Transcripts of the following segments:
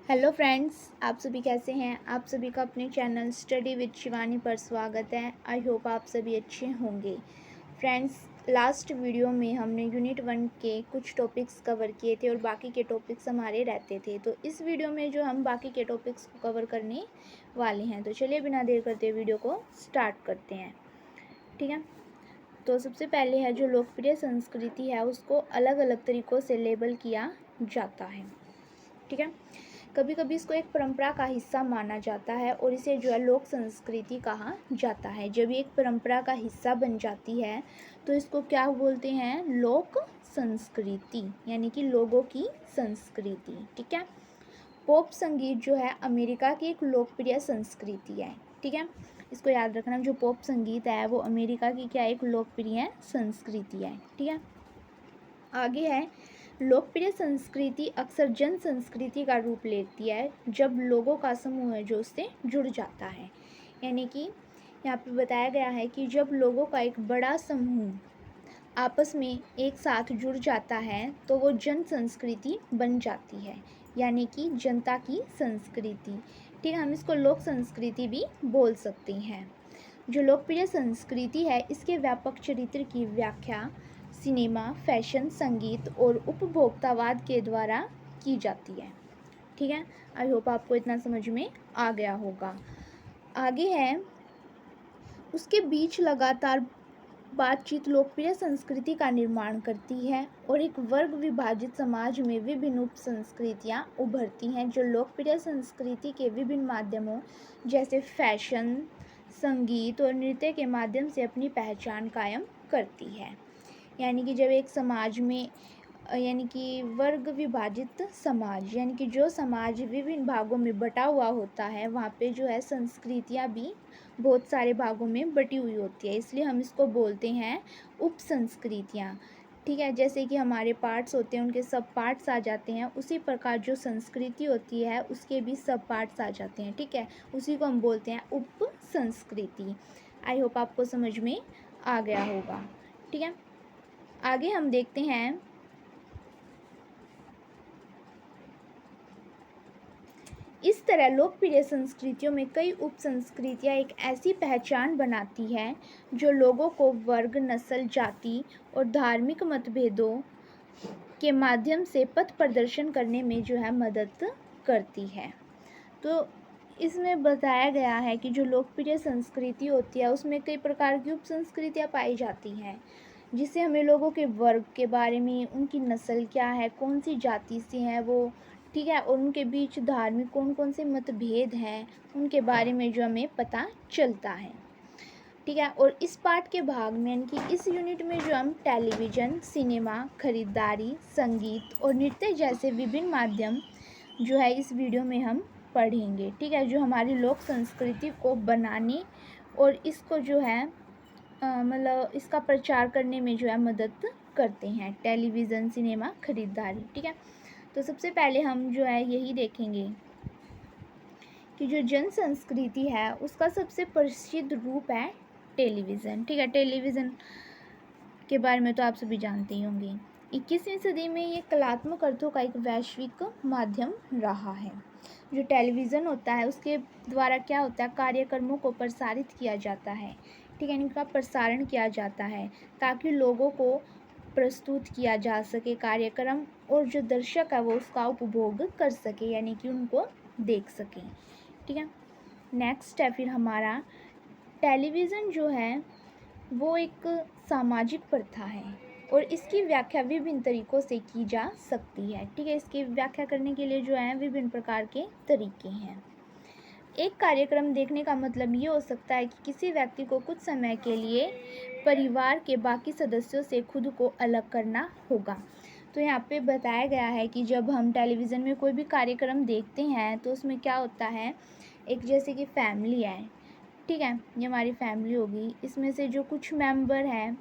Hello friends, आप सभी कैसे हैं। आप सभी का अपने चैनल स्टडी विद शिवानी पर स्वागत है। आई होप आप सभी अच्छे होंगे। फ्रेंड्स, लास्ट वीडियो में हमने यूनिट 1 के कुछ टॉपिक्स कवर किए थे और बाकी के टॉपिक्स हमारे रहते थे। तो इस वीडियो में जो हम बाकी के टॉपिक्स को कवर करने वाले हैं, तो चलिए बिना देर करते वीडियो को स्टार्ट करते हैं। ठीक है, तो सबसे पहले है जो लोकप्रिय संस्कृति है उसको अलग अलग तरीक़ों से लेबल किया जाता है। ठीक है, कभी कभी इसको एक परंपरा का हिस्सा माना जाता है और इसे जो है लोक संस्कृति कहा जाता है। जब ये एक परंपरा का हिस्सा बन जाती है तो इसको क्या बोलते हैं, लोक संस्कृति, यानी कि लोगों की संस्कृति। ठीक है, पॉप संगीत जो है अमेरिका की एक लोकप्रिय संस्कृति है। ठीक है, इसको याद रखना, जो पॉप संगीत है वो अमेरिका की क्या एक लोकप्रिय संस्कृति है। ठीक है, आगे है लोकप्रिय संस्कृति अक्सर जन संस्कृति का रूप लेती है जब लोगों का समूह है जो उससे जुड़ जाता है। यानी कि यहाँ पे बताया गया है कि जब लोगों का एक बड़ा समूह आपस में एक साथ जुड़ जाता है तो वो जन संस्कृति बन जाती है, यानी कि जनता की संस्कृति। ठीक है, हम इसको लोक संस्कृति भी बोल सकते हैं। जो लोकप्रिय संस्कृति है इसके व्यापक चरित्र की व्याख्या सिनेमा, फैशन, संगीत और उपभोक्तावाद के द्वारा की जाती है। ठीक है, आई होप आपको इतना समझ में आ गया होगा। आगे है उसके बीच लगातार बातचीत लोकप्रिय संस्कृति का निर्माण करती है और एक वर्ग विभाजित समाज में विभिन्न उप संस्कृतियाँ उभरती हैं जो लोकप्रिय संस्कृति के विभिन्न माध्यमों जैसे फैशन, संगीत और नृत्य के माध्यम से अपनी पहचान कायम करती है। यानी कि जब एक समाज में यानी कि वर्ग विभाजित समाज, यानी कि जो समाज विभिन्न भागों में बटा हुआ होता है वहाँ पे जो है संस्कृतियाँ भी बहुत सारे भागों में बटी हुई होती है, इसलिए हम इसको बोलते हैं उप संस्कृतियाँ। ठीक है, जैसे कि हमारे पार्ट्स होते हैं उनके सब पार्ट्स आ जाते हैं, उसी प्रकार जो संस्कृति होती है उसके भी सब पार्ट्स आ जाते हैं। ठीक है, उसी को हम बोलते हैं उप संस्कृति। आई होप आपको समझ में आ गया होगा। ठीक है, आगे हम देखते हैं इस तरह लोकप्रिय संस्कृतियों में कई उप संस्कृतियाँ एक ऐसी पहचान बनाती है जो लोगों को वर्ग, नस्ल, जाति और धार्मिक मतभेदों के माध्यम से पथ प्रदर्शन करने में जो है मदद करती है। तो इसमें बताया गया है कि जो लोकप्रिय संस्कृति होती है उसमें कई प्रकार की उप संस्कृतियाँ पाई जाती हैं, जिससे हमें लोगों के वर्ग के बारे में, उनकी नस्ल क्या है, कौन सी जाति से हैं वो, ठीक है, और उनके बीच धार्मिक कौन कौन से मतभेद हैं उनके बारे में जो हमें पता चलता है। ठीक है, और इस पाठ के भाग में यानी कि इस यूनिट में जो हम टेलीविज़न, सिनेमा, खरीदारी, संगीत और नृत्य जैसे विभिन्न माध्यम जो है इस वीडियो में हम पढ़ेंगे। ठीक है, जो हमारी लोक संस्कृति को बनाने और इसको जो है मतलब इसका प्रचार करने में जो है मदद करते हैं, टेलीविज़न, सिनेमा, खरीदारी। ठीक है, तो सबसे पहले हम जो है यही देखेंगे कि जो जन संस्कृति है उसका सबसे प्रसिद्ध रूप है टेलीविज़न। ठीक है, टेलीविज़न के बारे में तो आप सभी जानते ही होंगे। 21वीं सदी में ये कलात्मक अर्थों का एक वैश्विक माध्यम रहा है। जो टेलीविज़न होता है उसके द्वारा क्या होता है, कार्यक्रमों को प्रसारित किया जाता है। ठीक है, इनका प्रसारण किया जाता है ताकि लोगों को प्रस्तुत किया जा सके कार्यक्रम, और जो दर्शक है वो उसका उपभोग कर सके, यानी कि उनको देख सकें। ठीक है, नेक्स्ट है फिर हमारा टेलीविज़न जो है वो एक सामाजिक प्रथा है और इसकी व्याख्या विभिन्न तरीक़ों से की जा सकती है। ठीक है, इसकी व्याख्या करने के लिए जो है विभिन्न प्रकार के तरीके हैं। एक कार्यक्रम देखने का मतलब ये हो सकता है कि किसी व्यक्ति को कुछ समय के लिए परिवार के बाकी सदस्यों से खुद को अलग करना होगा। तो यहाँ पे बताया गया है कि जब हम टेलीविज़न में कोई भी कार्यक्रम देखते हैं तो उसमें क्या होता है, एक जैसे कि फैमिली है, ठीक है, ये हमारी फैमिली होगी, इसमें से जो कुछ मेंबर हैं,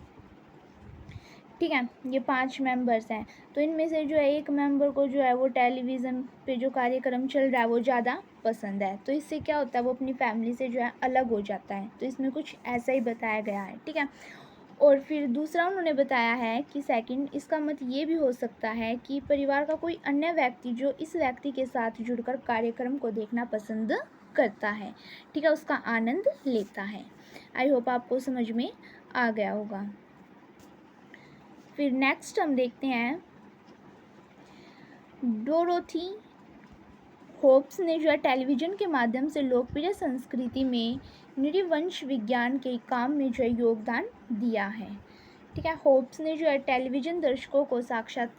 ठीक है, ये 5 मेंबर्स हैं, तो इनमें से जो है एक मेंबर को जो है वो टेलीविज़न पे जो कार्यक्रम चल रहा है वो ज़्यादा पसंद है, तो इससे क्या होता है वो अपनी फैमिली से जो है अलग हो जाता है। तो इसमें कुछ ऐसा ही बताया गया है। ठीक है, और फिर दूसरा उन्होंने बताया है कि सेकंड, इसका मत ये भी हो सकता है कि परिवार का कोई अन्य व्यक्ति जो इस व्यक्ति के साथ जुड़कर कार्यक्रम को देखना पसंद करता है, ठीक है, उसका आनंद लेता है। आई होप आपको समझ में आ गया होगा। फिर नेक्स्ट हम देखते हैं, डोरोथी होब्स ने जो है टेलीविज़न के माध्यम से लोकप्रिय संस्कृति में नृवंश विज्ञान के काम में जो है योगदान दिया है, ठीक है। होब्स ने जो है टेलीविज़न दर्शकों को साक्षात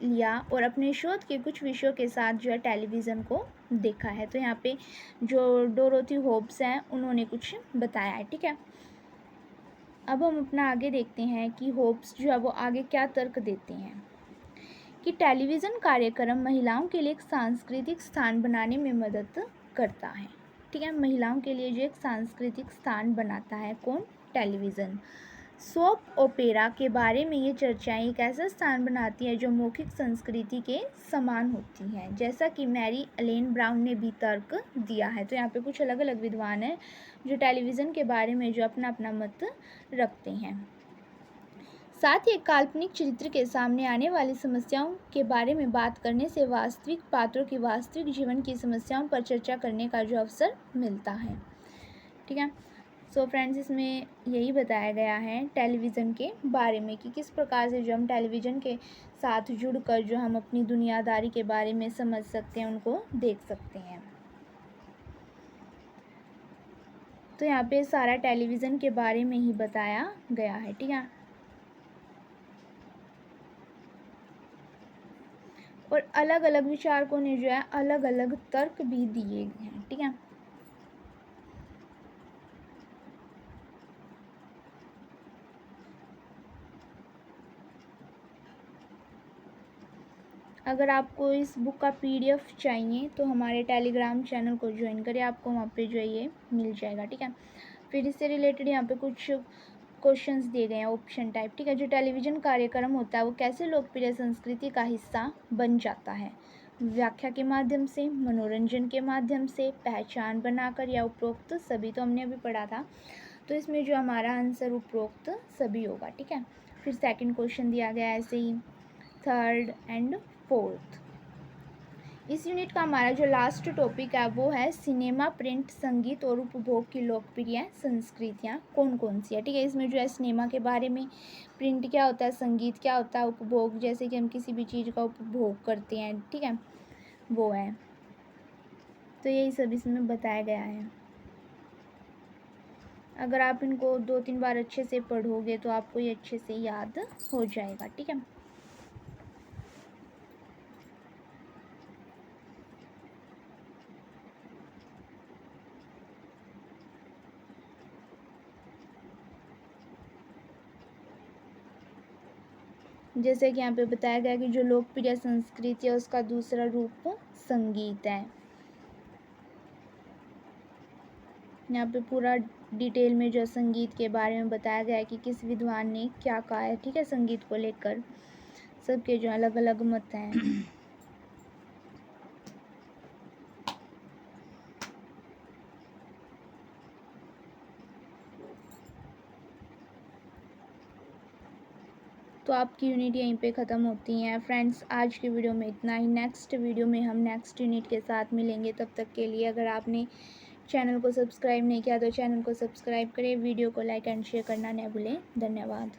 लिया और अपने शोध के कुछ विषयों के साथ जो है टेलीविज़न को देखा है। तो यहाँ पे जो डोरोथी होब्स हैं उन्होंने कुछ बताया है, ठीक है। अब हम अपना आगे देखते हैं कि होब्स जो है वो आगे क्या तर्क देते हैं कि टेलीविज़न कार्यक्रम महिलाओं के लिए एक सांस्कृतिक स्थान बनाने में मदद करता है, ठीक है। महिलाओं के लिए जो एक सांस्कृतिक स्थान बनाता है कौन? टेलीविज़न। सोप ओपेरा के बारे में ये चर्चाएं एक ऐसा स्थान बनाती है जो मौखिक संस्कृति के समान होती है, जैसा कि मैरी एलेन ब्राउन ने भी तर्क दिया है। तो यहाँ पे कुछ अलग अलग विद्वान हैं जो टेलीविज़न के बारे में जो अपना अपना मत रखते हैं। साथ ही एक काल्पनिक चरित्र के सामने आने वाली समस्याओं के बारे में बात करने से वास्तविक पात्रों की वास्तविक जीवन की समस्याओं पर चर्चा करने का जो अवसर मिलता है, ठीक है। सो फ्रेंड्स, इसमें यही बताया गया है टेलीविज़न के बारे में कि किस प्रकार से जो हम टेलीविज़न के साथ जुड़कर जो हम अपनी दुनियादारी के बारे में समझ सकते हैं, उनको देख सकते हैं। तो यहाँ पे सारा टेलीविज़न के बारे में ही बताया गया है, ठीक है। और अलग अलग विचारकों ने जो है अलग अलग तर्क भी दिए हैं, ठीक है। अगर आपको इस बुक का PDF चाहिए तो हमारे टेलीग्राम चैनल को ज्वाइन करें, आपको वहाँ पे जो है ये मिल जाएगा, ठीक है। फिर इससे रिलेटेड यहाँ पे कुछ क्वेश्चंस दिए गए हैं ऑप्शन टाइप, ठीक है। जो टेलीविज़न कार्यक्रम होता है वो कैसे लोकप्रिय संस्कृति का हिस्सा बन जाता है? व्याख्या के माध्यम से, मनोरंजन के माध्यम से, पहचान बनाकर, या उपरोक्त सभी। तो हमने अभी पढ़ा था, तो इसमें जो हमारा आंसर उपरोक्त सभी होगा, ठीक है। फिर सेकंड क्वेश्चन दिया गया ऐसे ही, थर्ड एंड फोर्थ। इस यूनिट का हमारा जो लास्ट टॉपिक है वो है सिनेमा, प्रिंट, संगीत और उपभोग की लोकप्रिय संस्कृतियाँ कौन कौन सी है, ठीक है। इसमें जो है सिनेमा के बारे में, प्रिंट क्या होता है, संगीत क्या होता है, उपभोग जैसे कि हम किसी भी चीज़ का उपभोग करते हैं, ठीक है, वो है। तो यही सब इसमें बताया गया है। अगर आप इनको 2-3 बार अच्छे से पढ़ोगे तो आपको ये अच्छे से याद हो जाएगा, ठीक है। जैसे कि यहाँ पे बताया गया कि जो लोकप्रिय संस्कृति है उसका दूसरा रूप संगीत है। यहाँ पे पूरा डिटेल में जो संगीत के बारे में बताया गया है कि किस विद्वान ने क्या कहा है, ठीक है, संगीत को लेकर सबके जो अलग अलग मत हैं। तो आपकी यूनिट यहीं पे ख़त्म होती हैं फ्रेंड्स। आज की वीडियो में इतना ही। नेक्स्ट वीडियो में हम नेक्स्ट यूनिट के साथ मिलेंगे। तब तक के लिए अगर आपने चैनल को सब्सक्राइब नहीं किया तो चैनल को सब्सक्राइब करें, वीडियो को लाइक एंड शेयर करना न भूलें। धन्यवाद।